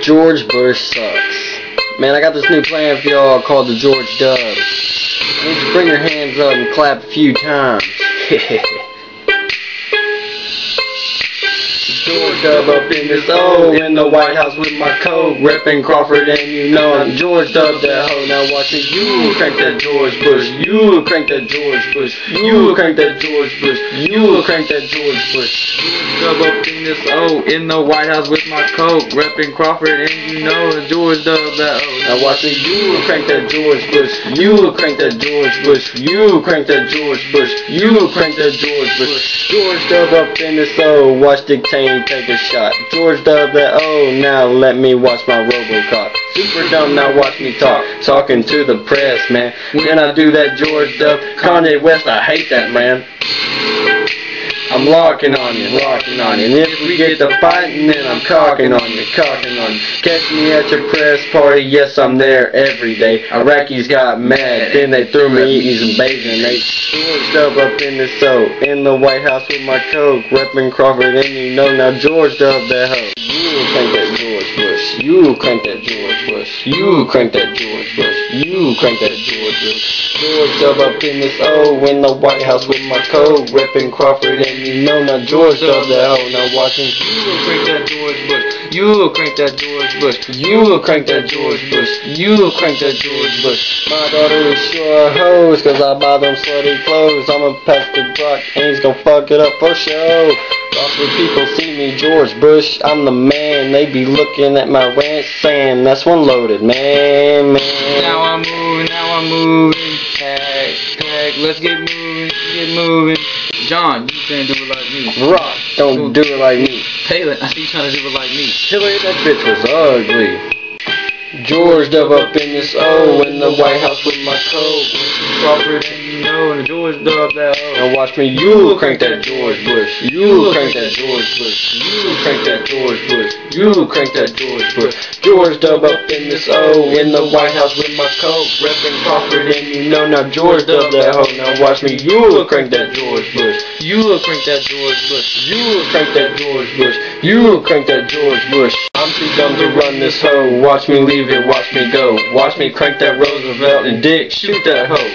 George Bush sucks. Man, I got this new plan for y'all called the George Dub. I need you to bring your hands up and clap a few times. George Dub up in this O in the White House with my coat, reppin' Crawford, and you know I'm George Dub that hoe. Now watch me, you crank that George Bush, you crank that George Bush, you crank that George Bush, you crank that George Bush. Dub up in this O in the White House with my coat, reppin' Crawford, and you know I'm George Dub that O. Now watch me, you crank that George Bush, you crank that George Bush, you crank that George Bush, you crank that George Bush. George Dub up in this O, watch the Cheney take a shot. George Dub that O, now let me watch my robocop. Super dumb, now watch me talk. Talking to the press, man. When I do that George Dub, Kanye West, I hate that, man. I'm locking on you, locking on you. And if we get to fighting, then I'm cocking on you, cocking on you. Catch me at your press party, yes, I'm there every day. Iraqis got mad, then they threw me eating bacon. They George Dub up in the so in the White House with my coke, reppin' Crawford, and you know now George Dub that hoe. You crank that George Bush, you crank that George Bush, you crank that George Bush, you crank that George Bush. George Dub up in this O in the White House with my coke, reppin' Crawford, and you know now George Dub that hoe. Now watching you crank that George Bush, you crank that George Bush, you crank that George Bush, you crank that George Bush. My daughter is sure hoes, cause I buy them slutty clothes. I'ma pass the block and he's gonna fuck it up for show. Crawford people see me, George Bush, I'm the man. They be looking at my ranch saying, that's one loaded, man. Now I'm moving, tag, tag, let's get moving. John, you can't do it like me. Rock, don't do it like me. Palin, I see you trying to do it like me. Hillary, that bitch was ugly. George Dub up in this O in the White House with my coat, Crawford, and you know, and George Dub that O. now watch me, you crank that George Bush, you crank that George Bush, you crank that George Bush, you crank that George Bush. George Dub up in this O in the White House with my coat, reppin' Crawford, and you know now George Dub that hoe. Now watch me, you crank that George Bush, You crank that George Bush, you crank that George Bush, you crank that George Bush. I'm too dumb to run this hoe, watch me leave it, watch me go. Watch me crank that Roosevelt and dick shoot that hoe.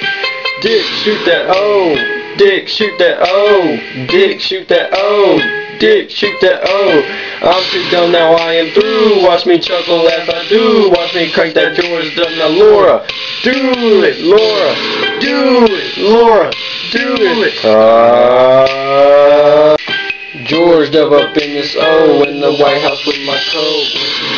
Dick shoot that O, dick shoot that O, dick shoot that O, dick shoot that O. I'm too dumb, now I am through. Watch me chuckle as I do. Watch me crank that George Dub. Now Laura, do it, Laura, do it, Laura, do it. George Dub up in this O in the White House with my coat,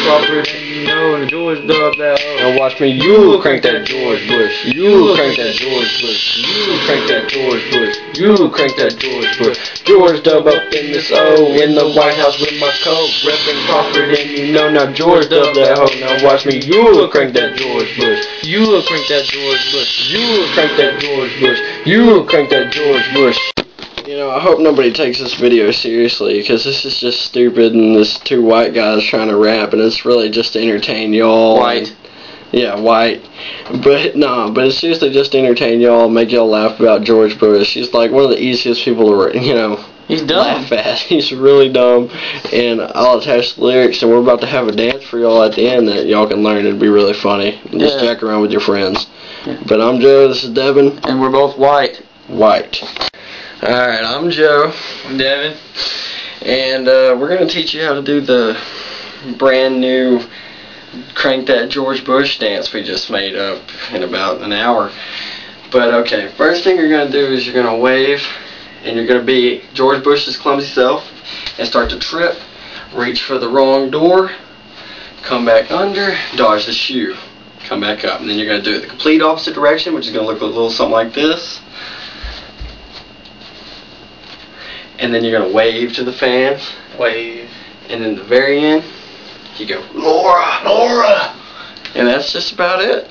Crawford, and you know, and George Dub that O. now watch me, you crank that George Bush, you crank that George Bush, you crank that George Bush, you crank that George Bush. George Dub up in this O in the White House with my coat, reppin' Crawford, and you know now George Dub that hoe. Now watch me, you crank that George Bush, You crank that George Bush, you crank that George Bush, you crank that George Bush. You know, I hope nobody takes this video seriously, because this is just stupid, and there's two white guys trying to rap, and it's really just to entertain y'all. White. Yeah, white. But it's seriously just to entertain y'all, make y'all laugh about George Bush. He's like one of the easiest people to, you know, He's dumb. laugh at. He's really dumb, and I'll attach the lyrics, and we're about to have a dance for y'all at the end that y'all can learn. It'd be really funny. Just jack around with your friends. Yeah. But I'm Joe, this is Devin. And we're both white. White. Alright, I'm Joe. I'm Devin. And we're going to teach you how to do the brand new Crank That George Bush dance we just made up in about an hour. But okay, first thing you're going to do is you're going to wave, and you're going to be George Bush's clumsy self and start to trip, reach for the wrong door, come back under, dodge the shoe, come back up. And then you're going to do it the complete opposite direction, which is going to look a little something like this. And then you're going to wave to the fan. Wave. And then at the very end, you go, Laura, Laura! And that's just about it.